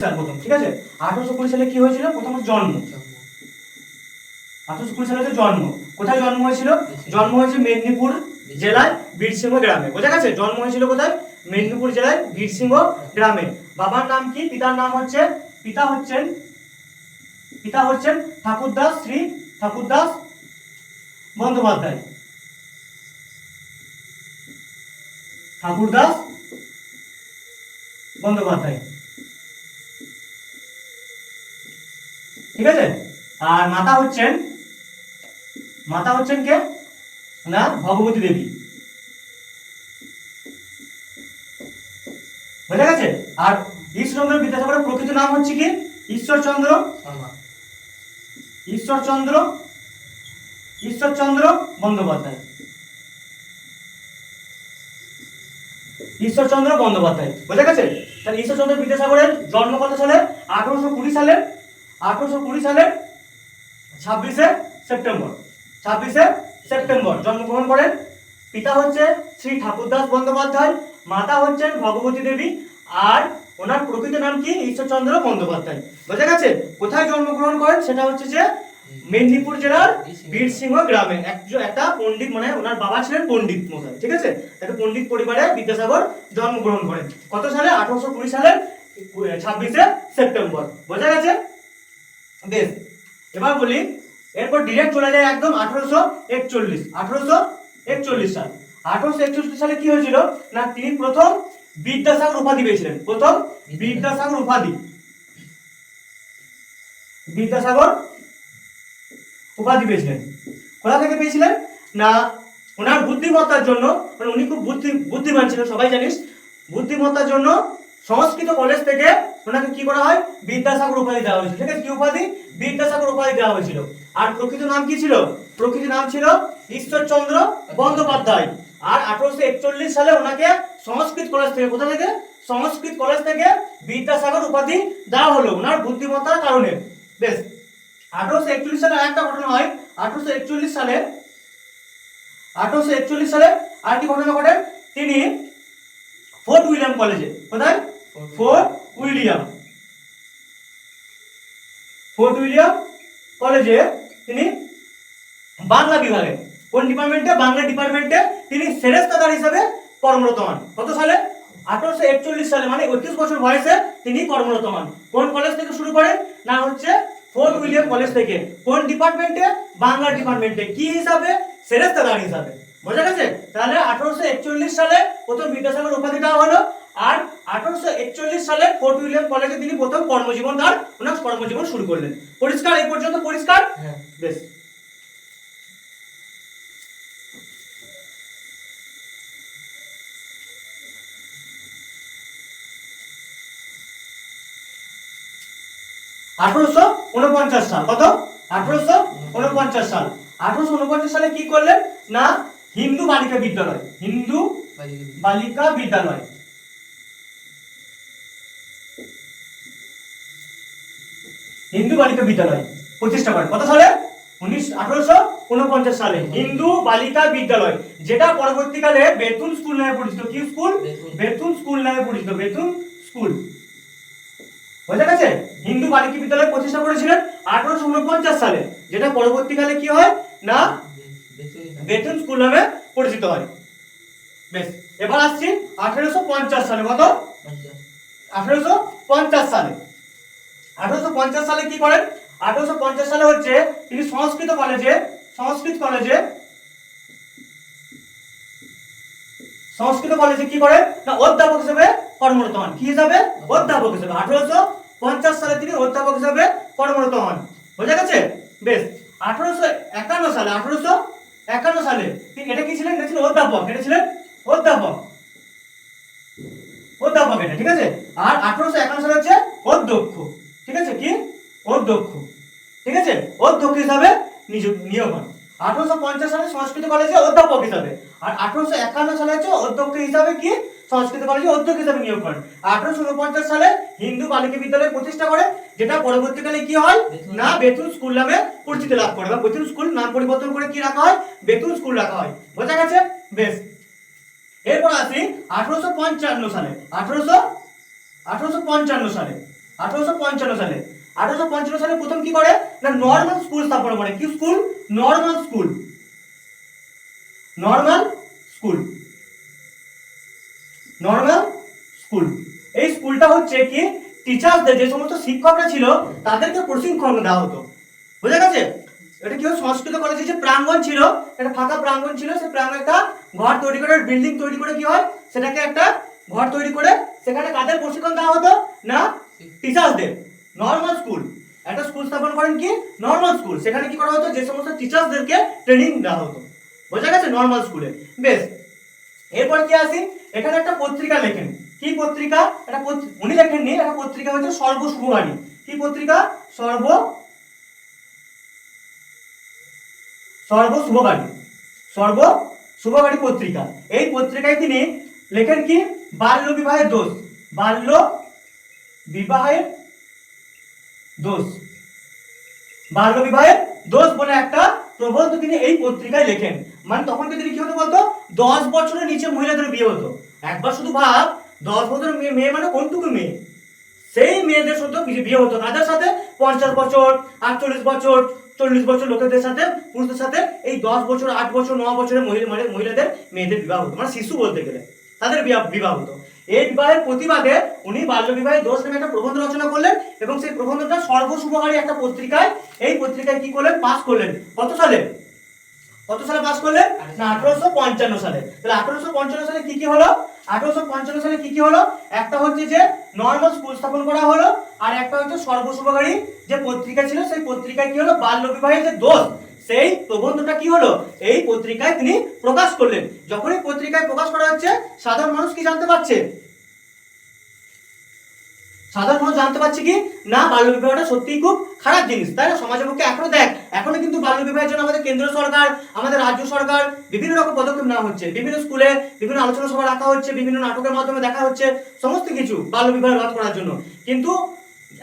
প্রথম, ঠিক আছে। 1820 সালে কি হয়েছিল? প্রথম জন্ম। 1820 সালে হচ্ছে জন্ম। কোথায় জন্ম হয়েছিল? জন্ম হয়েছে মেদিনীপুর জেলায় বীরসিংহ গ্রামে। বোঝা গেছে? জন্ম হয়েছিল কোথায়? মেদিনীপুর জেলায় বীরসিংহ গ্রামে। বাবার নাম কি? পিতার নাম হচ্ছে পিতা হচ্ছেন ঠাকুরদাস, শ্রী ঠাকুরদাস বন্দ্যোপাধ্যায়। ঠাকুরদাস বন্দ্যোপাধ্যায়, ঠিক আছে। আর মাতা হচ্ছেন কে? না, ভগবতী দেবী। বোঝা গেছে? আর ঈশ্বরচন্দ্র বিদ্যাসাগরের প্রকৃত নাম হচ্ছে কি? ঈশ্বরচন্দ্র বন্দ্যোপাধ্যায়। ঈশ্বরচন্দ্র বন্দ্যোপাধ্যায়। বোঝা গেছে? তাহলে ঈশ্বরচন্দ্র বিদ্যাসাগরের জন্ম কত সালে? 1820 সালে। 1820 সালে 26শে সেপ্টেম্বর জন্মগ্রহণ করেন। পিতা হচ্ছে শ্রী ঠাকুরদাস বন্দ্যোপাধ্যায়, মাতা হচ্ছেন ভগবতী দেবী, আর ওনার প্রকৃত নাম কি? ঈশ্বরচন্দ্র বন্দ্যোপাধ্যায়। বোঝা গেছে? কোথায় জন্মগ্রহণ করেন? সেটা হচ্ছে যে মেদিনীপুর জেলার বীরসিংহ গ্রামে। একটা পণ্ডিত, মানে ওনার বাবা ছিলেন পণ্ডিত মশাই, ঠিক আছে। একটা পণ্ডিত পরিবারে বিদ্যাসাগর জন্মগ্রহণ করেন। কত সালে? 1820 সালের 26শে সেপ্টেম্বর। বোঝা গেছে? বেশ, এবার বলি, এরপর ডিরেক্ট চলে যায় একদম 1841 সাল। 1841 সালে কি হয়েছিল? না, তিনি প্রথম বিদ্যাসাগর উপাধি পেয়েছিলেন। প্রথম বিদ্যাসাগর উপাধি পেয়েছিলেন। কোথা থেকে পেয়েছিলেন? না, ওনার বুদ্ধিমত্তার জন্য, উনি খুব বুদ্ধিমান ছিলেন, সবাই জানিস। বুদ্ধিমত্তার জন্য সংস্কৃত কলেজ থেকে ওনাকে কি করা হয়? বিদ্যাসাগর উপাধি দেওয়া হয়েছিল। ঠিক আছে? কি উপাধি? বিদ্যাসাগর উপাধি দেওয়া হয়েছিল। আর প্রকৃত নাম কি ছিল? প্রকৃত নাম ছিল ঈশ্বরচন্দ্র বন্দ্যোপাধ্যায়। আর 1841 সালে ওনাকে সংস্কৃত কলেজ থেকে, কোথা থেকে? সংস্কৃত কলেজ থেকে বিদ্যাসাগর উপাধি দেওয়া হলো ওনার বুদ্ধিমত্তার কারণে। বেশ, 1841 সালে আরেকটা ঘটনা হয়। 1841 সালে আর কি ঘটনা ঘটে? তিনি ফোর্ট উইলিয়াম কলেজে, কোথায়? ফোর্ট উইলিয়াম কলেজে তিনি বাংলা বিভাগে, কোন ডিপার্টমেন্টে? বাংলা ডিপার্টমেন্টে তিনি সেরেস্তাদার হিসেবে কর্মরত হন। কত সালে? 1841 সালে, মানে 31 বছর বয়সে তিনি কর্মরত হন। কোন কলেজ থেকে শুরু করেন? না, হচ্ছে ফোর্ট উইলিয়াম কলেজ থেকে। কোন ডিপার্টমেন্টে? বাংলা ডিপার্টমেন্টে। কি হিসাবে? সেরেস্তাদার হিসাবে। বোঝা গেছে? তাহলে 1841 সালে প্রথম বিদ্যাসাগর উপাধি দেওয়া হলো। আর 1841 সালে ফোর্ট উইলিয়াম কলেজে তিনি প্রথম কর্মজীবন শুরু করলেন। পরিষ্কার? এই পর্যন্ত পরিষ্কার? হ্যাঁ। বেশ, সাল। কত? 1849 সাল। 1849 সালে কি করলেন? না, হিন্দু বালিকা বিদ্যালয় প্রতিষ্ঠা করেন। কত সালে? 1849 সালে হিন্দু বালিকা বিদ্যালয়, যেটা পরবর্তীকালে বেতুন স্কুল নামে পরিচিত। কি স্কুল? বেতুন স্কুল নামে পরিচিত। বেতুন স্কুল। বোঝা গেছে? হিন্দু বালিকা বিদ্যালয় প্রতিষ্ঠা করেছিলেন 1849 সালে, যেটা পরবর্তীকালে কি হয়? না, বেতুন স্কুল নামে পরিচিত হয়। বেশ, এবার আসছি 1850 সালে। কত? 1850 সালে। 1850 সালে কি করেন? 1850 সালে হচ্ছে তিনি সংস্কৃত কলেজে কি করেন? না, অধ্যাপক হিসেবে কর্মরত হন। কি হিসাবে? অধ্যাপক হিসেবে। 1850 সালে তিনি অধ্যাপক হিসেবে কর্মরত হন। বোঝা গেছে? বেশ, 1851 সালে তিনি এটা কি ছিলেন? অধ্যাপক। এটা ছিলেন অধ্যাপক, এটা, ঠিক আছে। আর 1851 সালে হচ্ছে অধ্যক্ষ। ঠিক আছে? কি? অধ্যক্ষ। ঠিক আছে? অধ্যক্ষ হিসাবে নিয়োগ হন। 1850 সালে সংস্কৃত কলেজে অধ্যাপক হিসাবে, আর 1851 সালে হচ্ছে অধ্যক্ষ হিসাবে কি? সংস্কৃত কলেজে অধ্যক্ষ হিসাবে নিয়োগ করেন। 1849 সালে হিন্দু বালিকা বিদ্যালয় প্রতিষ্ঠা করে, যেটা পরবর্তীকালে কি হয়? না, বেতুন স্কুল নামে পরিচিতি লাভ করে, বা বেতুন স্কুল নাম পরিবর্তন করে কি রাখা হয়? বেতুন স্কুল রাখা হয়। বোঝা গেছে? বেশ, এরপর আসি 1855 সালে। 1855 সালে। 1855 সালে প্রথম কি করে না নর্মাল স্কুল স্থাপন করে। কি school? Normal school. Normal school. Normal school. এই স্কুলটা হচ্ছে কি টিচারদের, যে সমস্ত শিক্ষকরা ছিল তাদেরকে প্রশিক্ষণ দেওয়া হতো। বুঝা গেছে? এটা কি সংস্কৃত কলেজে যে প্রাঙ্গণ ছিল, একটা ফাঁকা প্রাঙ্গণ ছিল, সেই প্রাঙ্গণে একটা ঘর তৈরি করে, বিল্ডিং তৈরি করে কি হয় সেটাকে একটা ঘর তৈরি করে সেখানে কাদের প্রশিক্ষণ দেওয়া হতো না টিচারদের। নর্মাল স্কুল, একটা স্কুল স্থাপন করেন কি নর্মাল স্কুল, সেখানে কি করা হতো যে সমস্ত টিচারদেরকে ট্রেনিং দেওয়া হতো। বোঝা গেছে? নর্মাল স্কুলে। বেশ, এরপর কি আসি, এখানে একটা পত্রিকা লেখেন। কি পত্রিকা? এটা উনি লেখেননি, একটা পত্রিকা হচ্ছে সর্বশুভবাণী। কি পত্রিকা? সর্বশুভবাণী। সর্বশুভবাণী পত্রিকা। এই পত্রিকায় তিনি লেখেন কি বাল্য বিবাহের দোষ। বাল্য বিবাহের দোষ। বাল্য বিবাহের দোষ বলে একটা প্রবন্ধ তিনি এই পত্রিকায় লেখেন। মানে তখনকে তিনি কি হতো বলতো 10 বছরের নিচে মহিলাদের বিয়ে হতো। একবার শুধু ভাব, 10 বছরের মেয়ে মানে কোনটুকু মেয়ে, সেই মেয়েদের সাথে বিয়ে হতো। কাদের সাথে? 50 বছর, 48 বছর, 40 বছর লোকেদের সাথে, পুরুষদের সাথে এই 10 বছর, 8 বছর, 9 বছরের মহিলাদের মেয়েদের বিবাহ হতো, মানে শিশু বলতে গেলে তাদের বিবাহ হতো। এই বিবাহের প্রতিবাদে উনি বাল্য বিবাহের দোষ নামে একটা প্রবন্ধ রচনা করলেন এবং সেই প্রবন্ধটা সর্বশুভকারী একটা পত্রিকায়, এই পত্রিকায় কি করলেন পাস করলেন। কত সালে? কত সালে পাস করলেন না 1855 সালে। তাহলে 1855 সালে কি কি হলো? 1855 সালে কি কি হলো? একটা হচ্ছে যে নর্মাল স্কুল স্থাপন করা হলো, আর একটা হচ্ছে সর্বশুভকারী যে পত্রিকা ছিল সেই পত্রিকায় কি হলো বাল্য বিবাহের যে দোষ সেই প্রবন্ধটা কি হলো এই পত্রিকায় তিনি প্রকাশ করলেন। যখন এই পত্রিকায় প্রকাশ করা হচ্ছে সাধারণ মানুষ কি জানতে পারছে? সাধারণ মানুষ জানতে পারছে কি না বাল্য বিবাহটা সত্যিই খুব খারাপ জিনিস, তাই না? সমাজের পক্ষে এখনো দেখ, এখনো কিন্তু বাল্য বিবাহের জন্য আমাদের কেন্দ্র সরকার, আমাদের রাজ্য সরকার বিভিন্ন রকম পদক্ষেপ নেওয়া হচ্ছে। বিভিন্ন স্কুলে বিভিন্ন আলোচনা সভা রাখা হচ্ছে, বিভিন্ন নাটকের মাধ্যমে দেখা হচ্ছে সমস্ত কিছু বাল্য বিবাহ রোধ করার জন্য। কিন্তু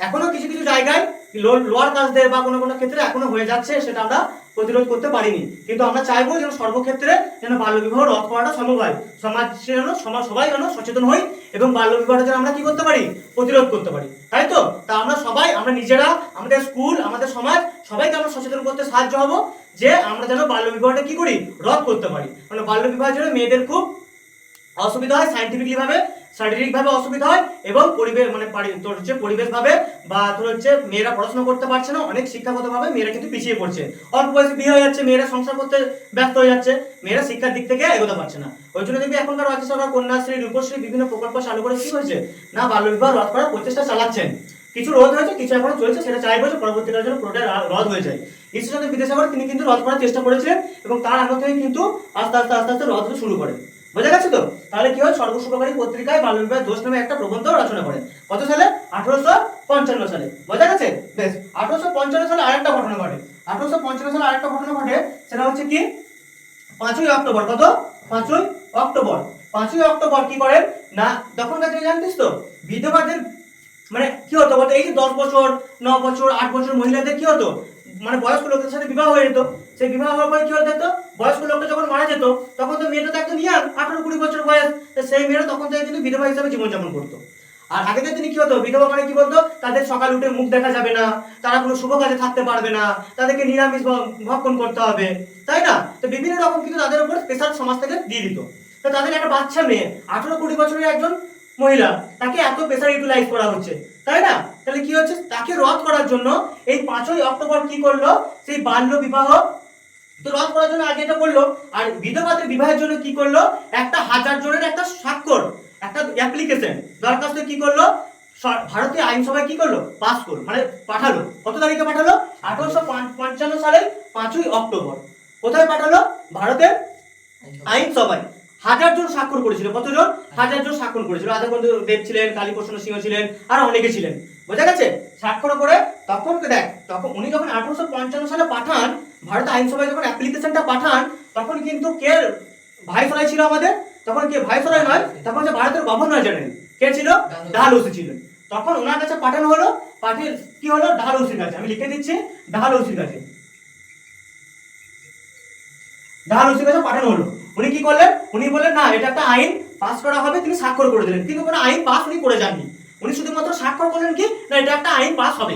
এখনো কিছু কিছু জায়গায় লোয়ার কাস্টদের বা কোনো কোনো ক্ষেত্রে এখনো হয়ে যাচ্ছে, সেটা আমরা প্রতিরোধ করতে পারিনি। কিন্তু আমরা চাইবো যেন সর্বক্ষেত্রে যেন বাল্য বিবাহ রোধ করাটা সম্ভব হয়। সবাই যেন সচেতন হই এবং বাল্য বিবাহটা যেন আমরা কি করতে পারি প্রতিরোধ করতে পারি, তাই তো? তা আমরা সবাই, আমরা নিজেরা, আমাদের স্কুল, আমাদের সমাজ, সবাইকে আমরা সচেতন করতে সাহায্য হব যে আমরা যেন বাল্য বিবাহটা কি করি রোধ করতে পারি। মানে বাল্য বিবাহের জন্য মেয়েদের খুব অসুবিধা হয়, সায়েন্টিফিকলি ভাবে, শারীরিক ভাবে অসুবিধা হয় এবং পরিবেশ মানে তোর হচ্ছে পরিবেশ ভাবে বা তোর হচ্ছে মেয়েরা পড়াশোনা করতে পারছে না, অনেক শিক্ষাগত ভাবে মেয়েরা কিন্তু পিছিয়ে পড়ছে। অল্প বয়সে বিয়ে হয়ে যাচ্ছে, মেয়েরা সংসার করতে ব্যস্ত হয়ে যাচ্ছে, মেয়েরা শিক্ষার দিক থেকে এগোতে পারছে না। ওই জন্য দেখবি এখনকার রাজ্য সরকার কন্যাশ্রী, রূপশ্রী বিভিন্ন প্রকল্প চালু করে কি হয়েছে না বাল্য বিবাহ রোধ করার প্রচেষ্টা চালাচ্ছেন। কিছু রোধ হয়েছে, কিছু এখনো চলছে, সেটা চাইবো যে পরবর্তীকালের জন্য পুরোটা রোধ হয়ে যায়। ঈশ্বরচন্দ্র বিদ্যাসাগর তিনি কিন্তু রোধ করার চেষ্টা করেছিলেন এবং তার আগে থেকে কিন্তু আস্তে আস্তে আস্তে আস্তে রোধ শুরু করেন। বোঝা গেছে তো? তাহলে কি হয় সর্বশুভকারী পত্রিকায় বাল্য বিবাহের দোষ নামে একটা প্রবন্ধ রচনা করেন। কত সালে? 1855 সালে। বোঝা গেছে? বেশ, 1855 সালে আরেকটা ঘটনা ঘটে। 1855 সালে আরেকটা ঘটনা ঘটে, সেটা হচ্ছে কি 5ই অক্টোবর। কত? 5ই অক্টোবর। 5ই অক্টোবর কি করেন না তখনকার দিনে জানতিস তো বিধবাদের মানে কি হতো বলতো, এই যে 10 বছর, 9 বছর, 8 বছর মহিলাদের কি হতো মানে বয়স্ক লোকের সাথে বিবাহ হয়ে যেত। সেই বিবাহ হওয়ার পরে কি হতো, বয়স্ক লোকটা যখন মারা যেত তখন তো মেয়েটা তো একদম ইয়াং, 18-20 বছর বয়স, সেই মেয়েরা তখন থেকে কিন্তু বিধবা হিসেবে জীবনযাপন করতো। আর আগেকার দিনে কি হতো, বিধবা মানে কি বলতো, তাদের সকাল উঠে মুখ দেখা যাবে না, তারা কোনো শুভ কাজে থাকতে পারবে না, তাদেরকে নিরামিষ ভক্ষণ করতে হবে, তাই না? তো বিভিন্ন রকম কিন্তু তাদের উপর স্পেশাল সমাজ থেকে দিয়ে দিত। তো তাদের একটা বাচ্চা মেয়ে 18-20 বছরের একজন মহিলা, তাকে এত প্রেসার ইউটিলাইজ করা হচ্ছে, তাই না? তাহলে কি হচ্ছে, তাকে রদ করার জন্য এই 5ই অক্টোবর কি করলো, সেই বাল্য বিবাহ তো রদ করার জন্য আগে এটা বললো। আর বিধবাদের বিবাহের জন্য কি করলো, একটা 1000 জনের একটা স্বাক্ষর, একটা অ্যাপ্লিকেশন দরখাস্ত কি করলো ভারতীয় আইনসভায় কি করলো পাস করলো, মানে পাঠালো। কত তারিখে পাঠালো? 1855 সালের 5ই অক্টোবর। কোথায় পাঠালো? ভারতের আইনসভায়। 1000 জন স্বাক্ষর করেছিল। কতজন? 1000 জন স্বাক্ষর করেছিল। রাধাকান্ত দেব ছিলেন, কালীপ্রসন্ন সিংহ ছিলেন, আর অনেকে ছিলেন। বোঝা গেছে? স্বাক্ষর করে তখন দেখ, তখন উনি যখন 1855 সালে পাঠান, ভারত আইনসভায় যখন অ্যাপ্লিকেশনটা পাঠান, তখন কিন্তু কে ভাইসরয় ছিল আমাদের? তখন কে ভাইসরয় নয়, তখন যে ভারতের গভর্নর জেনারেল কে ছিল? ডালহৌসি ছিলেন। তখন ওনার কাছে পাঠানো হলো, পাঠিয়ে কি হলো ডালহৌসির কাছে, আমি লিখে দিচ্ছি ডালহৌসির কাছে, ডালহৌসির কাছে পাঠানো হলো। উনি কি করলেন, উনি বললেন না এটা একটা আইন পাস করা হবে, তিনি স্বাক্ষর করে দিলেন, কিন্তু কোনো আইন পাস উনি করে যাননি। উনি শুধুমাত্র স্বাক্ষর করলেন কি না এটা একটা আইন পাস হবে,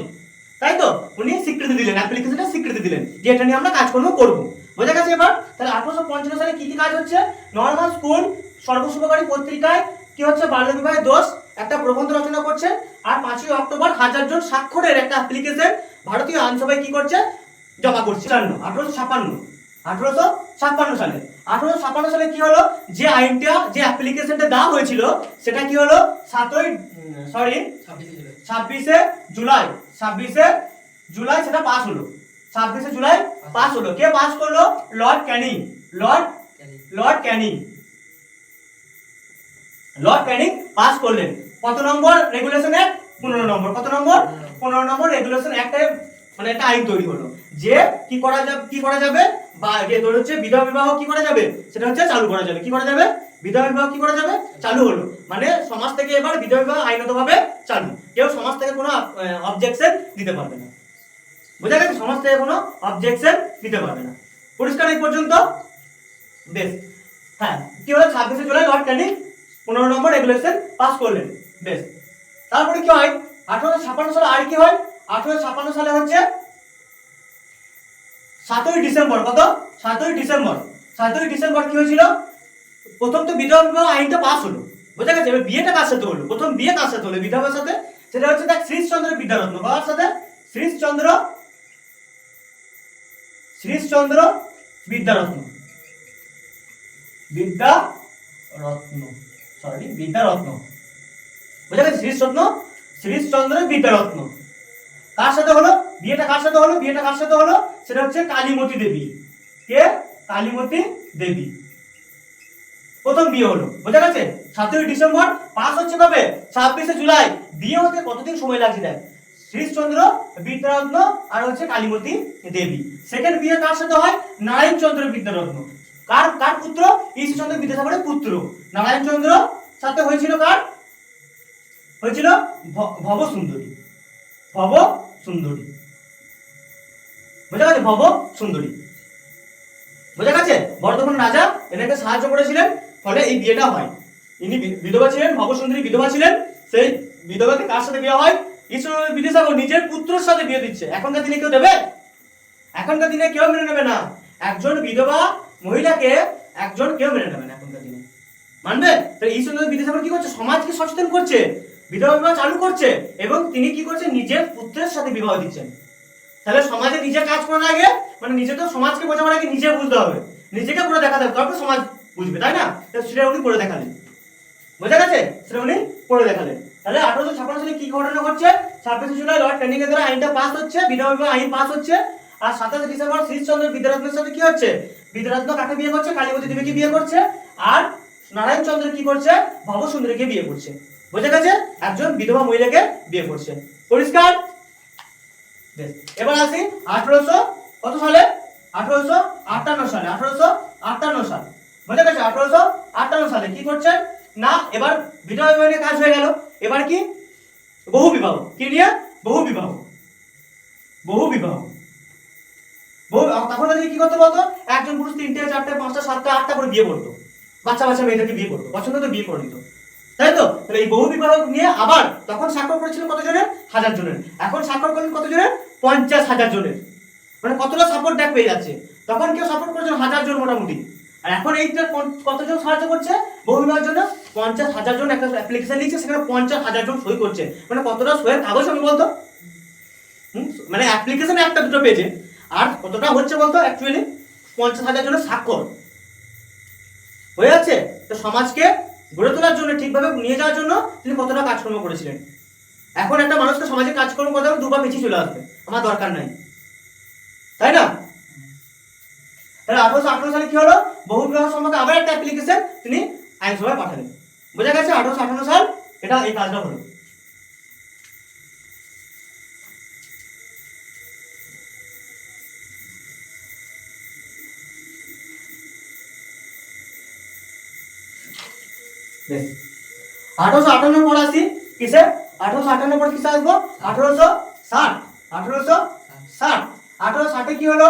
তাই তো উনি স্বীকৃতি দিলেন, অ্যাপ্লিকেশনটা স্বীকৃতি দিলেন যে এটা নিয়ে আমরা কাজকর্ম করব। বোঝা গেছে এবার? তাহলে 1855 সালে কি কি কাজ হচ্ছে? নর্মাল স্কুল সর্বশুভকারী পত্রিকায় কি হচ্ছে, বাল্যবিবাহের দোষ একটা প্রবন্ধ রচনা করছে। আর 5ই অক্টোবর 1000 জন স্বাক্ষরের একটা অ্যাপ্লিকেশন ভারতীয় আইনসভায় কি করছে, জমা করছে। 1856 সালে 1856 সালে কি হলো, যে আইনটা যে অ্যাপ্লিকেশনটা দেওয়া হয়েছিল সেটা কি হলো 26শে জুলাই সেটা পাস হলো। 26শে জুলাই পাস হলো। কে পাস করলো? Lord Canning. Lord Canning pass করলেন। কত নম্বর রেগুলেশন অ্যাক্ট? 15 নম্বর। কত নম্বর? 15 নম্বর রেগুলেশন অ্যাক্টে মানে একটা আইন তৈরি হলো যে কি করা যাবে বা যে ধর হচ্ছে বিধবা বিবাহ কি করা যাবে, সেটা হচ্ছে চালু করা যাবে। কি করা যাবে? বিধবা বিবাহ কি করা যাবে? চালু হলো। মানে সমাজ থেকে এবার বিধবা বিবাহ আইনগতভাবে চালু। কেউ সমাজ থেকে কোনো অবজেকশন দিতে পারবে না। বোঝা গেছে? সমাজ থেকে কোনো অবজেকশন দিতে পারবে না। পরিষ্কার এই পর্যন্ত? বেশ। হ্যাঁ, কি হলো 26শে জুলাই লর্ড ক্যানিং 15 নম্বর রেগুলেশন পাস করলেন। বেশ। তারপরে কি হয়? 1856 সালে আর কি হয়? 1856 সালে হচ্ছে 7ই ডিসেম্বর। কত? 7ই ডিসেম্বর কি হয়েছিল? প্রথম তো বিধবা বিবাহ আইনটা পাস হলো। বোঝা গেছে? এবার বিয়েটা কার সাথে হলো? প্রথম বিয়ে কার সাথে হলো? বিধবার সাথে। সেটা হচ্ছে দেখ শ্রীশচন্দ্র বিদ্যারত্ন। কার সাথে? শ্রীশচন্দ্র বিদ্যারত্ন। বোঝা গেছে? শ্রীশচন্দ্র বিদ্যারত্ন। কার সাথে হলো বিয়েটা? কার সাথে হলো? সেটা হচ্ছে কালীমতি দেবী। কে? কালীমতি দেবী। প্রথম বিয়ে হলো। বোঝা গেছে? 7ই ডিসেম্বর পাস হচ্ছে কবে? 26শে জুলাই। বিয়ে হতে কতদিন সময় লাগছে দেখ। শ্রীশচন্দ্র বিদ্যারত্ন আর হচ্ছে কালীমতি দেবী। সেকেন্ড বিয়ে কার সাথে হয়? নারায়ণচন্দ্র বিদ্যারত্ন। কার পুত্র? ঈশ্বরচন্দ্র বিদ্যাসাগরের পুত্র। নারায়ণচন্দ্র সাথে হয়েছিল কার? হয়েছিল ভবসুন্দরী। বোঝা গেছে? ভবসুন্দরী। বোঝা গেছে? বর্ধমান রাজা এনাকে সাহায্য করেছিলেন, ফলে এই বিয়েটা হয়। ইনি বিধবা ছিলেন, ভবসুন্দরী বিধবা ছিলেন। সেই বিধবাকে কার সাথে বিয়ে হয়? ঈশ্বরচন্দ্র বিদ্যাসাগর নিজের পুত্রের সাথে বিয়ে দিচ্ছে। এখনকার দিনে কেউ দেবে? এখনকার দিনে কেউ মেনে নেবে না। একজন বিধবা মহিলাকে কেউ মেনে নেবে না এখনকার দিনে। মানবে? তাহলে ঈশ্বরচন্দ্র বিদ্যাসাগর কি করছে? সমাজকে সচেতন করছে, বিধবা বিবাহ চালু করছে, এবং তিনি কি করছে? নিজের পুত্রের সাথে বিবাহ দিচ্ছেন। তাহলে সমাজে নিজে কাজ করার আগে মানে নিজে তো সমাজকে বোঝাবার আগে নিজে বুঝতে হবে, নিজেকে করে দেখাতে হবে, তারপর সমাজ বুঝবে, তাই না? সেটা উনি করে দেখালেন। বোঝা গেছে? সেটা উনি করে দেখালেন। তাহলে 1856 সালে কি ঘটনা ঘটছে? 26শে জুলাই লর্ড ক্যানিং এর দ্বারা আইনটা পাস হচ্ছে, বিধবা বিবাহ আইন পাস হচ্ছে। আর 27শে ডিসেম্বর শ্রীশচন্দ্র বিদ্যারত্নের সাথে কি হচ্ছে? বিদ্যারত্ন কাকে বিয়ে করছে? কালীমতি দেবীকে বিয়ে করছে। আর নারায়ণচন্দ্র কি করছে? ভবসুন্দরীকে বিয়ে করছে। বোঝা গেছে? একজন বিধবা মহিলাকে বিয়ে করছে। পরিষ্কার? বেশ। এবার আসি 1800 কত সালে? 1858 সালে। 1858 সাল। বোঝা গেছে? 1858 সালে কি করছেন না, এবার বিধবা বিবাহ নিয়ে কাজ হয়ে গেল। এবার কি? বহু বিবাহ। কি নিয়ে? বহু বিবাহ। তখন কি করতে বলতো? একজন পুরুষ 3টে 4টে 5টা 7টা 8টা করে বিয়ে করতো। বাচ্চা মেয়েদেরকে বিয়ে করতো, পছন্দ তো বিয়ে করে নিত, তাই তো? তাহলে এই বহু বিবাহ নিয়ে আবার তখন স্বাক্ষর করেছিলেন কত জনের? 1000 জনের। এখন স্বাক্ষর করলেন কত জনের? 50,000 জনের। মানে কতটা সাপোর্ট ব্যাক পেয়ে যাচ্ছে। তখন কেউ সাপোর্ট করেছেন 1000 জন মোটামুটি, আর এখন এইটা কতজন সাহায্য করছে বহু বিবাহের জন্য? 50,000 জন একটা অ্যাপ্লিকেশন লিখছে, সেখানে 50,000 জন সই করছে। মানে কতটা সইয়ের কাগজ আমি বলতো? মানে অ্যাপ্লিকেশন একটা দুটো পেজে, আর কতটা হচ্ছে বলতো অ্যাকচুয়ালি? 50,000 জনের স্বাক্ষর হয়ে যাচ্ছে। তো সমাজকে গড়ে তোলার জন্য, ঠিকভাবে নিয়ে যাওয়ার জন্য তিনি কতটা কাজকর্ম করেছিলেন। এখন একটা মানুষকে সমাজে কাজকর্ম করতে হবে, দুবার পিছিয়ে চলে আসবে, আমার দরকার নাই, তাই না? তাহলে 1858 সালে কি হলো? বহু বিবাহ সম্পর্কে আবার একটা অ্যাপ্লিকেশন তিনি আইনসভায় পাঠালেন। বোঝা গেছে? 1858 সাল এটা এই কাজটা হলো। বেশ। 1858 পর আসি কিসে? 1858 পর কিসে আসবো? 1860। 1860 কি হলো?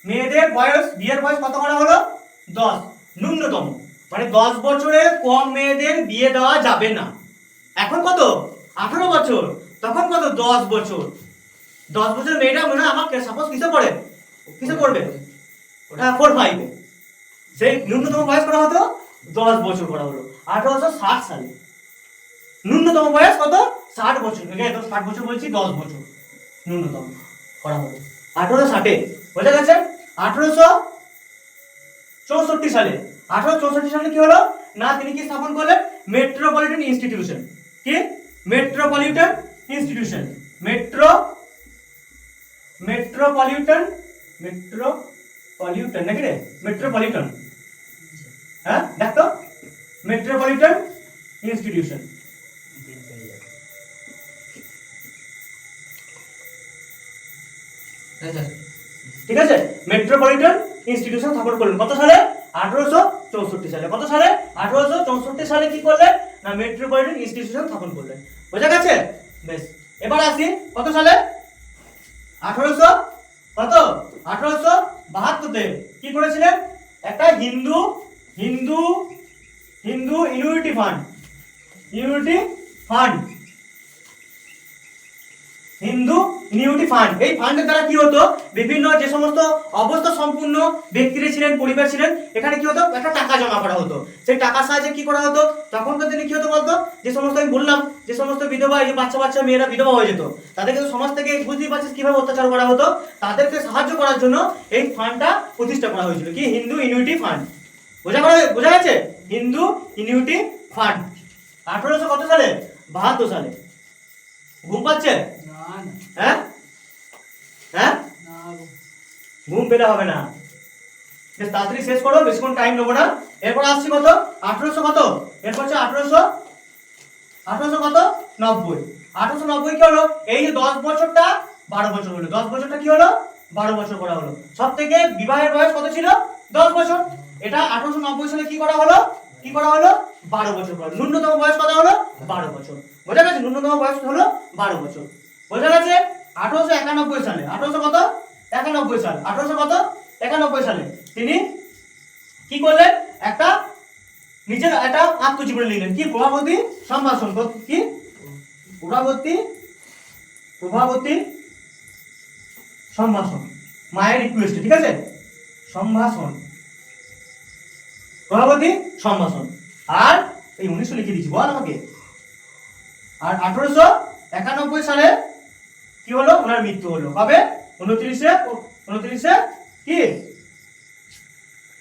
মেয়েদের বয়স, বিয়ের বয়স কত করা হলো? 10 ন্যূনতম। মানে 10 বছরের কম মেয়েদের বিয়ে দেওয়া যাবে না। এখন কত? 18 বছর, তখন কত 10 বছর। 10 বছর মেয়েটা মনে হয় আমাকে সাপোজ কিসে পড়ে, কিসে পড়বে, ওটা 4-5-এ। সেই ন্যূনতম বয়স করা হতো 10 বছর করা হলো 1860 সালে। ন্যূনতম বয়স কত, 60 বছর। 60 বছর বলছি, 10 বছর ন্যূনতম করা হলো 1860-এ। বোঝা গেছে? 1864 সালে, 1864 সালে কি হলো না, তিনি কি স্থাপন করলেন, মেট্রোপলিটন ইনস্টিটিউশন। কি মেট্রোপলিটন ইনস্টিটিউশন, মেট্রোপলিটন নাকি রে, মেট্রোপলিটন, হ্যাঁ দেখ তো, মেট্রোপলিটন ইনস্টিটিউশন। ঠিক আছে, মেট্রোপলিটন ইনস্টিটিউশন স্থাপন করলেন কত সালে, 1864 সালে। কত সালে, 1864 সালে কি করলেন না, মেট্রোপলিটন ইনস্টিটিউশন স্থাপন করলেন। বোঝা গেছে? বেশ, এবার আসি কত সালে, 1872-তে কি করেছিলেন, একটা Hindu unity fund, Hindu unity fund. এই ফান্ডের দ্বারা কি হতো, বিভিন্ন যে সমস্ত অবস্থা সম্পূর্ণ ব্যক্তিরা ছিলেন, পরিবার ছিলেন, এখানে কি হতো, একটা টাকা জমা করা হতো। সেই টাকার সাহায্যে কি করা হতো, তখনকার দিনে কি হতো বলতো, যে সমস্ত আমি বললাম, যে সমস্ত বিধবা, এই যে বাচ্চা মেয়েরা বিধবা হয়ে যেত, তাদেরকে সমাজ থেকে বুঝতেই পারছিস কিভাবে অত্যাচার করা হতো, তাদেরকে সাহায্য করার জন্য এই ফান্ডটা প্রতিষ্ঠা করা হয়েছিল। কি হিন্দু ইউনিটি ফান্ড। বোঝা গেছে? হিন্দু ইউনিটি ফান্ড 1800 কত সালে, 72 সালে। ঘুম পাচ্ছে? হ্যাঁ হ্যাঁ, ঘুম পেলে হবে না, বেশ তাড়াতাড়ি শেষ করো, বেশিক্ষণ টাইম নেবো না। এরপর আসছি কত, 1800 কত, এরপর হচ্ছে 1800 কত 90। 1890 কি হলো, এই যে 10 বছরটা 12 বছর হলো, 10 বছরটা কি হলো, 12 বছর করা হলো। সব থেকে বিবাহের বয়স কত ছিল, 10 বছর। এটা 1890 সালে কি করা হলো, 12 বছর করা হলো। ন্যূনতম বয়স কত হলো, 12 বছর। বোঝা গেছে? ন্যূনতম বয়স হলো 12 বছর। বোঝা গেছে? 1891 সালে, 1800 কত 91 সাল, 1800 কত 91 সালে তিনি কি করলেন, একটা নিজের একটা আত্মজীবনী লিখলেন। কি প্রভাবতী সম্ভাষণ, কি প্রভাবতী সম্ভাষণ, মায়ের রিকোয়েস্ট। ঠিক আছে, সম্ভাষণ, প্রভাবতী সম্ভাষণ। আর এই 1900 লিখে দিচ্ছি, বল আমাকে। আর 1891 সালে কি হলো, ওনার মৃত্যু হলো। কবে, 29শে কি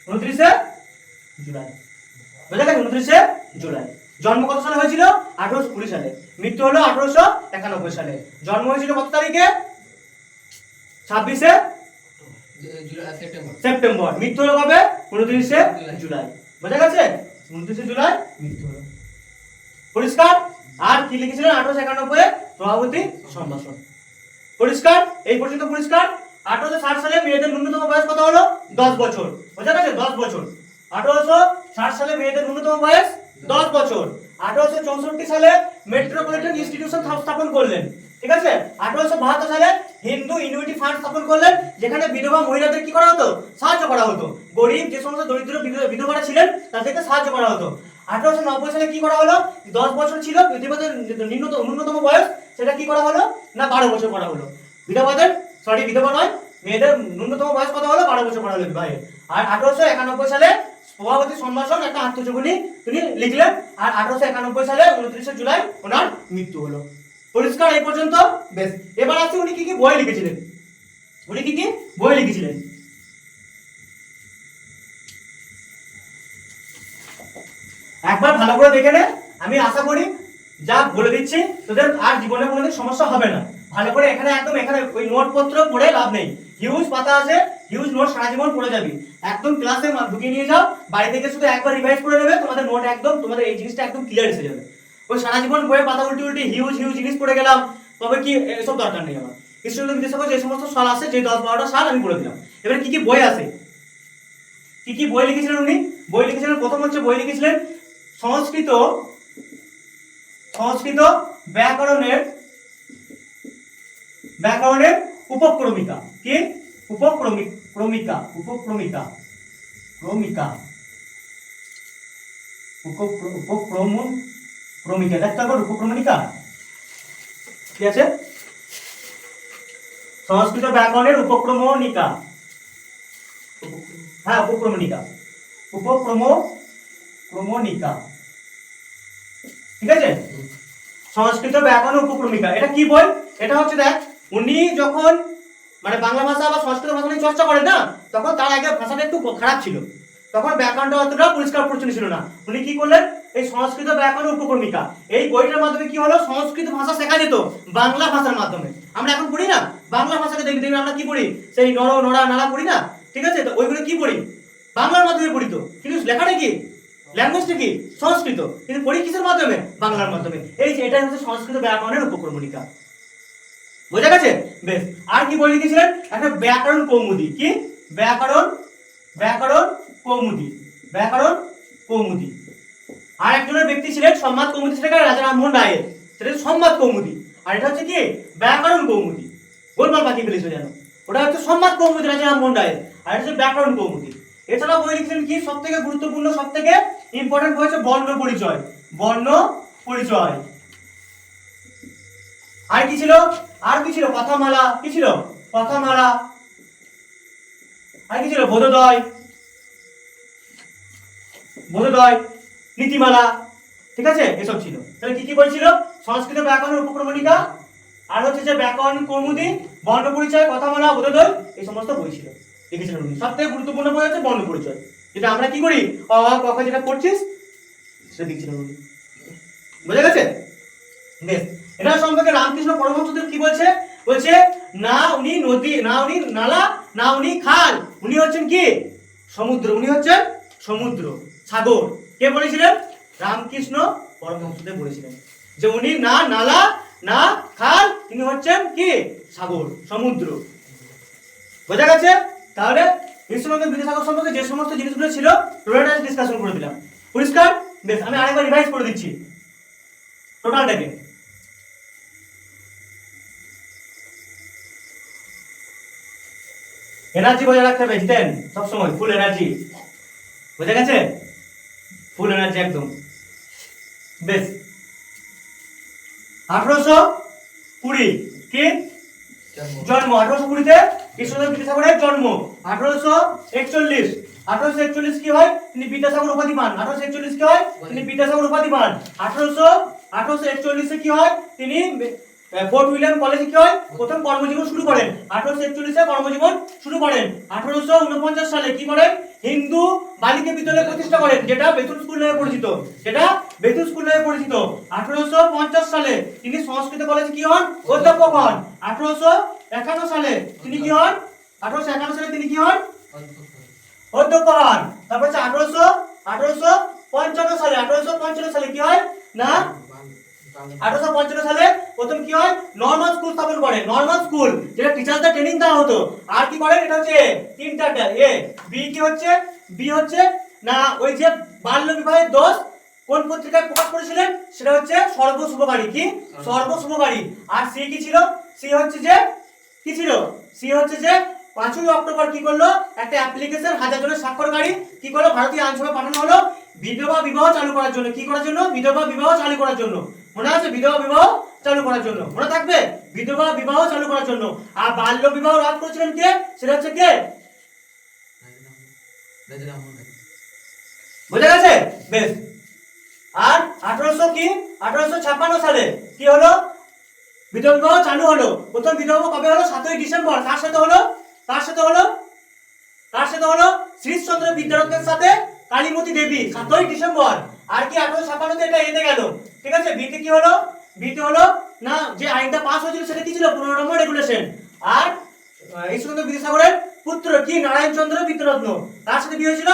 29শে জুলাই। বোঝা গেছে? 29শে জুলাই। জন্ম কত সালে হয়েছিল, 1820 সালে। মৃত্যু হলো 1891 সালে। জন্ম হয়েছিল কত তারিখে, 26শে সেপ্টেম্বর। মৃত্যু হলো কবে, 29শে জুলাই। বোঝা গেছে? 29শে জুলাই মৃত্যু হলো। পরিষ্কার? আর কি লিখেছিলেন 1891 এ, প্রভাবতী সম্ভাষণ। পরিষ্কার? এই পর্যন্ত পরিষ্কার? 1860 সালে মেয়েদের ন্যূনতম বয়স কত হলো, 10 বছর। বোঝা গেছে? 10 বছর। 1860 সালে মেয়েদের ন্যূনতম বয়স 10 বছর। 1864 সালে মেট্রোপলিটন ইনস্টিটিউশন স্থাপন করলেন। ঠিক আছে? 1872 সালে হিন্দু ইউনিটি ফান্ড স্থাপন করলেন, যেখানে বিধবা মহিলাদের কি করা হতো, সাহায্য করা হতো। গরিব যে সমস্ত দরিদ্র বিধবারা ছিলেন, তাদেরকে সাহায্য করা হতো। 1890 সালে কি করা হলো, 10 বছর ছিল বিধবাদের ন্যূনতম বয়স, সেটা কি করা হলো না 12 বছর করা হলো। বিধবা নয়, মেয়েদের ন্যূনতম বয়স কত হলো, 12 বছর করা হলো বিবাহের। আর 1891 সালে প্রভাবতী সম্ভাষণ একটা আত্মজীবনী তিনি লিখলেন। আর 1891 সালে 29শে জুলাই ওনার মৃত্যু হলো। পরিষ্কার এই পর্যন্ত? বেশ, এবার আসি উনি কি কি বই লিখেছিলেন। একবার ভালো করে দেখে নে, আমি আশা করি যা বলে দিচ্ছি তোদের আর জীবনে কোনোদিন সমস্যা হবে না। ভালো করে এখানে ওই নোটপত্র পড়ে লাভ নেই, হিউজ পাতা আছে, হিউজ নোট সারা জীবন পড়ে যাবি। একদম ক্লাসে ঢুকিয়ে নিয়ে যাও, বাড়ি থেকে শুধু একবার রিভাইজ করে নেবে, তোমাদের নোট একদম, তোমাদের এই জিনিসটা একদম ক্লিয়ার এসে যাবে। ওই সারা জীবন বইয়ের পাতা উল্টি হিউজ জিনিস পড়ে গেলাম, তবে কি এসব দরকার নেই আমার। কৃষ্ণচন্দ্র বিদ্যাসাগর যে সমস্ত সাল আছে, যে 10-12টা সাল আমি বলে দিলাম। এবারে কি কি বই আছে, কি কি বই লিখেছিলেন উনি। বই লিখেছিলেন, প্রথম হচ্ছে বই লিখেছিলেন সংস্কৃত ব্যাকরণের উপক্রমিকা। কি উপক্রমিকা দেখতে হবে, উপক্রমণিকা। কি আছে? সংস্কৃত ব্যাকরণের উপক্রমণিকা। হ্যাঁ, উপক্রমণিকা, উপক্রমণিকা, ঠিক আছে? সংস্কৃত ব্যাকরণ উপক্রমিকা, এটা কি বই? এটা হচ্ছে দেখ, উনি যখন মানে বাংলা ভাষা বা সংস্কৃত ভাষা নিয়ে চর্চা করেন না, তখন তার আগে ভাষাটা একটু খারাপ ছিল, তখন ব্যাকরণটা অতটা পরিষ্কার পরিচ্ছন্ন ছিল না। উনি কি করলেন, এই সংস্কৃত ব্যাকরণ উপক্রমিকা এই বইটার মাধ্যমে কি হলো, সংস্কৃত ভাষা শেখা যেত বাংলা ভাষার মাধ্যমে। আমরা এখন পড়ি না বাংলা ভাষাকে, দেখি দেখি আমরা কি পড়ি, সেই নর নড়া নাড়া পড়ি না, ঠিক আছে? তো ওইগুলো কি পড়ি, বাংলার মাধ্যমে পড়ি, তো কিন্তু লেখাটা কি, ল্যাঙ্গুয়েজটা কি সংস্কৃত, কিন্তু পড়ি কিসের মাধ্যমে, বাংলার মাধ্যমে। এই যে এটা হচ্ছে সংস্কৃত ব্যাকরণের উপক্রমণিকা, বোঝা গেছে? বেশ, আর কি বই লিখেছিলেন, একটা ব্যাকরণ কৌমুদি। কি ব্যাকরণ, ব্যাকরণ কৌমুদি, ব্যাকরণ কৌমুদি। আর একজনের ব্যক্তি ছিলেন সম্বাদ কৌমুদি, সেটা রাজা রামমোহন রায়ের, সেটা সম্বাদ কৌমুদি। আর এটা হচ্ছে কি ব্যাকরণ কৌমুদি, গোলমাল পাখি ফেলেছো জানো, ওটা হচ্ছে সম্বাদ কৌমুদি রাজা রামমোহন রায়ের, আর এটা হচ্ছে ব্যাকরণ কৌমুদি। এছাড়া বই লিখেছিলেন কি, সব থেকে গুরুত্বপূর্ণ, সব থেকে ইম্পর্টেন্ট বই হচ্ছে বর্ণ পরিচয়, বর্ণ পরিচয়। আর কি ছিল, আর কি ছিল, কথামালা, কি ছিল কথামালা, আর কি ছিল, বোধোদয়, বোধোদয়, নীতিমালা, ঠিক আছে? এসব ছিল। তাহলে কি কি বই ছিল, সংস্কৃত ব্যাকরণ উপক্রমণিকা, আর হচ্ছে যে ব্যাকরণ কৌমুদি, বর্ণ পরিচয়, কথামালা, বোধোদয়, এই সমস্ত বই ছিল, লিখেছিলেন উনি। সব থেকে গুরুত্বপূর্ণ বই হচ্ছে বর্ণ পরিচয়, যেটা আমরা কি করি, অ আ ক খ যেটা পড়ছিস সেটা লিখছিলেন উনি, বুঝা গেছে? বেশ, এটা সম্পর্কে রামকৃষ্ণ পরমহংসদেব কি বলছে, বলছে না উনি নদী, না উনি নালা, না উনি খাল, উনি হচ্ছেন কি সমুদ্র, উনি হচ্ছেন সমুদ্র, সাগর। কে বলেছিলেন, রামকৃষ্ণ পরমহংসদেব বলেছিলেন যে উনি না নালা না খাল, তিনি হচ্ছেন কি সাগর, সমুদ্র, বোঝা গেছে? তাহলে বিশ্বনন্দ বিদ্যাসাগর সম্পর্কে যে সমস্ত জিনিসগুলো ছিল টোটালটা ডিসকাশন করে দিলাম, পরিষ্কার? বেশ, আমি আরেকবার রিভাইজ করে দিচ্ছি টোটালটাকে। এনার্জি বজায় রাখতে হবে, জিতেন সবসময় ফুল এনার্জি, বোঝা গেছে? ফুল এনার্জি একদম। বেশ, 1820 কি জন্ম, 1820-তে কৃষ্ণদেব বিদ্যাসাগরের জন্ম। 1841 কি হয়, তিনি বিদ্যাসাগর উপাধি পান। 1841 কি হয়, তিনি বিদ্যাসাগর উপাধি পান। 1841-এ কি হয়, তিনি ফোর্ট উইলিয়াম কলেজে কি হয়, প্রথম কর্মজীবন শুরু করেন। 1841-এ কর্মজীবন শুরু করেন। 1849 সালে কি করেন, হিন্দু বালিকা বিদ্যালয় প্রতিষ্ঠা করেন, যেটা বেতুল স্কুল নামে পরিচিত, যেটা বেতুল স্কুল নামে পরিচিত। 1850 সালে তিনি সংস্কৃত কলেজে কি হন, অধ্যাপক হন। 1851 সালে তিনি কি হন, 1851 সালে তিনি কি হন, অধ্যক্ষ হন। তারপর হচ্ছে 1855 সালে কি হয় না, 1855 সালে প্রথম কি হয়, নরমাল স্কুল স্থাপন করেন, নরমাল স্কুল, যেটা টিচারদের ট্রেনিং দেওয়া হতো। আর কি করেন, এটা হচ্ছে তিনটা এ বি, কি হচ্ছে বি হচ্ছে না, ওই যে বাল্য বিবাহের দোষ কোন পত্রিকায় প্রকাশ করেছিলেন, সেটা হচ্ছে সর্বশুভকারী, কি সর্বশুভকারী। আর সি কি ছিল, সি হচ্ছে যে কি ছিল, সি হচ্ছে যে 5ই অক্টোবর কি করলো, একটা অ্যাপ্লিকেশন 1000 জনের স্বাক্ষরকারী কি করলো, ভারতীয় আইনসভায় পাঠানো হলো বিধবা বিবাহ চালু করার জন্য। কি করার জন্য, বিধবা বিবাহ চালু করার জন্য, মনে আছে? বিধবা বিবাহ চালু করার জন্য, মনে থাকবে, বিধবা বিবাহ চালু করার জন্য। আর বাল্য বিবাহ রদ করেছিলেন কে, সেটা হচ্ছে কে, বুঝা গেছে? বেশ, আর 1856 সালে কি হলো, বিধবা বিবাহ চালু হলো। প্রথম বিধবা কবে হলো, 7ই ডিসেম্বর। কার সাথে হলো, কার সাথে হলো, কার সাথে হলো, শ্রীশচন্দ্র বিদ্যারত্নের সাথে কালীমতি দেবী, 7ই ডিসেম্বর। আর কি 1856-তে এটা এতে গেল, ঠিক আছে? বিতে কি হলো, বিতে হলো না, যে আইনটা পাস হয়েছিল সেটা কি ছিল, 15 নম্বর রেগুলেশন। আর ঈশ্বরচন্দ্র বিদ্যাসাগরের পুত্র কি, নারায়ণচন্দ্র বিদ্যারত্ন, তার সাথে বিয়ে হয়েছিল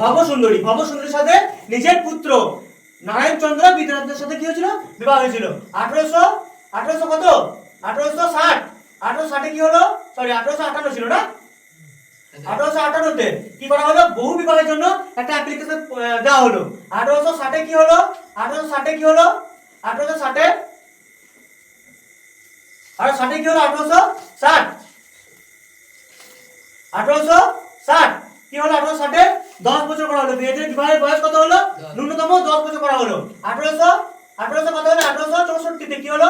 ভবসুন্দরী, ভবসুন্দরীর সাথে নিজের পুত্র নারায়ণচন্দ্র বিদ্যারত্নের সাথে কি হয়েছিল, বিবাহ হয়েছিল। 1800 কত, 1860, 1860-এ কি হলো, সরি 1858 ছিল না, 1858-তে কি করা হলো, বহু বিবাহের জন্য একটা অ্যাপ্লিকেশন দেওয়া হলো। 1860-এ কি হলো, 1860-এ কি হলো, 1860-এ কি হলো, 1860 কি হলো, 1860-এ 10 বছর করা হলো। মেয়েদের বিবাহের বয়স কত হলো, ন্যূনতম 10 বছর করা হলো। 1800 কত হলো 1864 কি হলো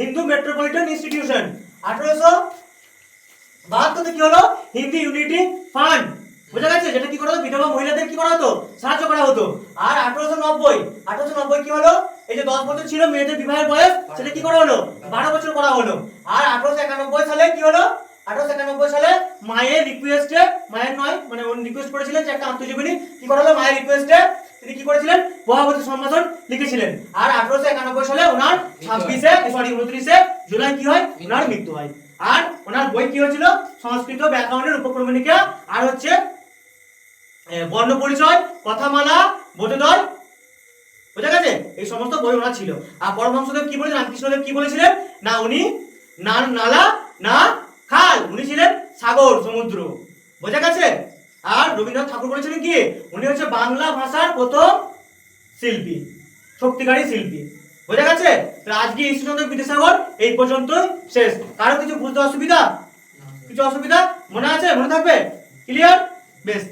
হিন্দু মেট্রোপলিটন ইনস্টিটিউশন। 1872 কি হলো হিন্দি ইউনিটি ফান্ড, বুঝা গেছে, যেটা কি করা হতো বিধবা মহিলাদের কি করা হতো সাহায্য করা হতো। আর 1890 কি হলো এই যে 10 বছর ছিল মেয়েদের বিবাহের বয়স সেটা কি করা হলো 12 বছর করা হলো। আর 1891 সালে কি হলো 1891 সালে মায়ের রিকোয়েস্টে, মায়ের নয় মানে উনি রিকোয়েস্ট করেছিলেন যে একটা আত্মজীবনী কি করা হলো মায়ের রিকোয়েস্টে তিনি কি করেছিলেন মহাবতী সম্ভাষণ লিখেছিলেন। আর 1891 সালে ওনার 29 জুলাই কি হয় ওনার মৃত্যু হয়। আর ওনার বই কি হয়েছিল সংস্কৃত ব্যাকরণের উপক্রমণিকা, আর হচ্ছে বর্ণ পরিচয়, কথামালা, বোধোদয়, বুঝা গেছে, এই সমস্ত বই ওনার ছিল। আর পরমহংসদেব কি বলেছিলেন, রামকৃষ্ণদেব কি বলেছিলেন না উনি না নালা না খাল, উনি ছিলেন সাগর সমুদ্র, বোঝা গেছে। আর রবীন্দ্রনাথ ঠাকুর বলেছিলেন কি উনি হচ্ছে বাংলা ভাষার প্রথম শিল্পী, শক্তিকারী শিল্পী, বোঝা গেছে। তাহলে আজকে ঈশ্বরচন্দ্র বিদ্যাসাগর এই পর্যন্তই শেষ। কারো কিছু বুঝতে অসুবিধা, কিছু অসুবিধা মনে আছে, মনে থাকবে, ক্লিয়ার, বেশ।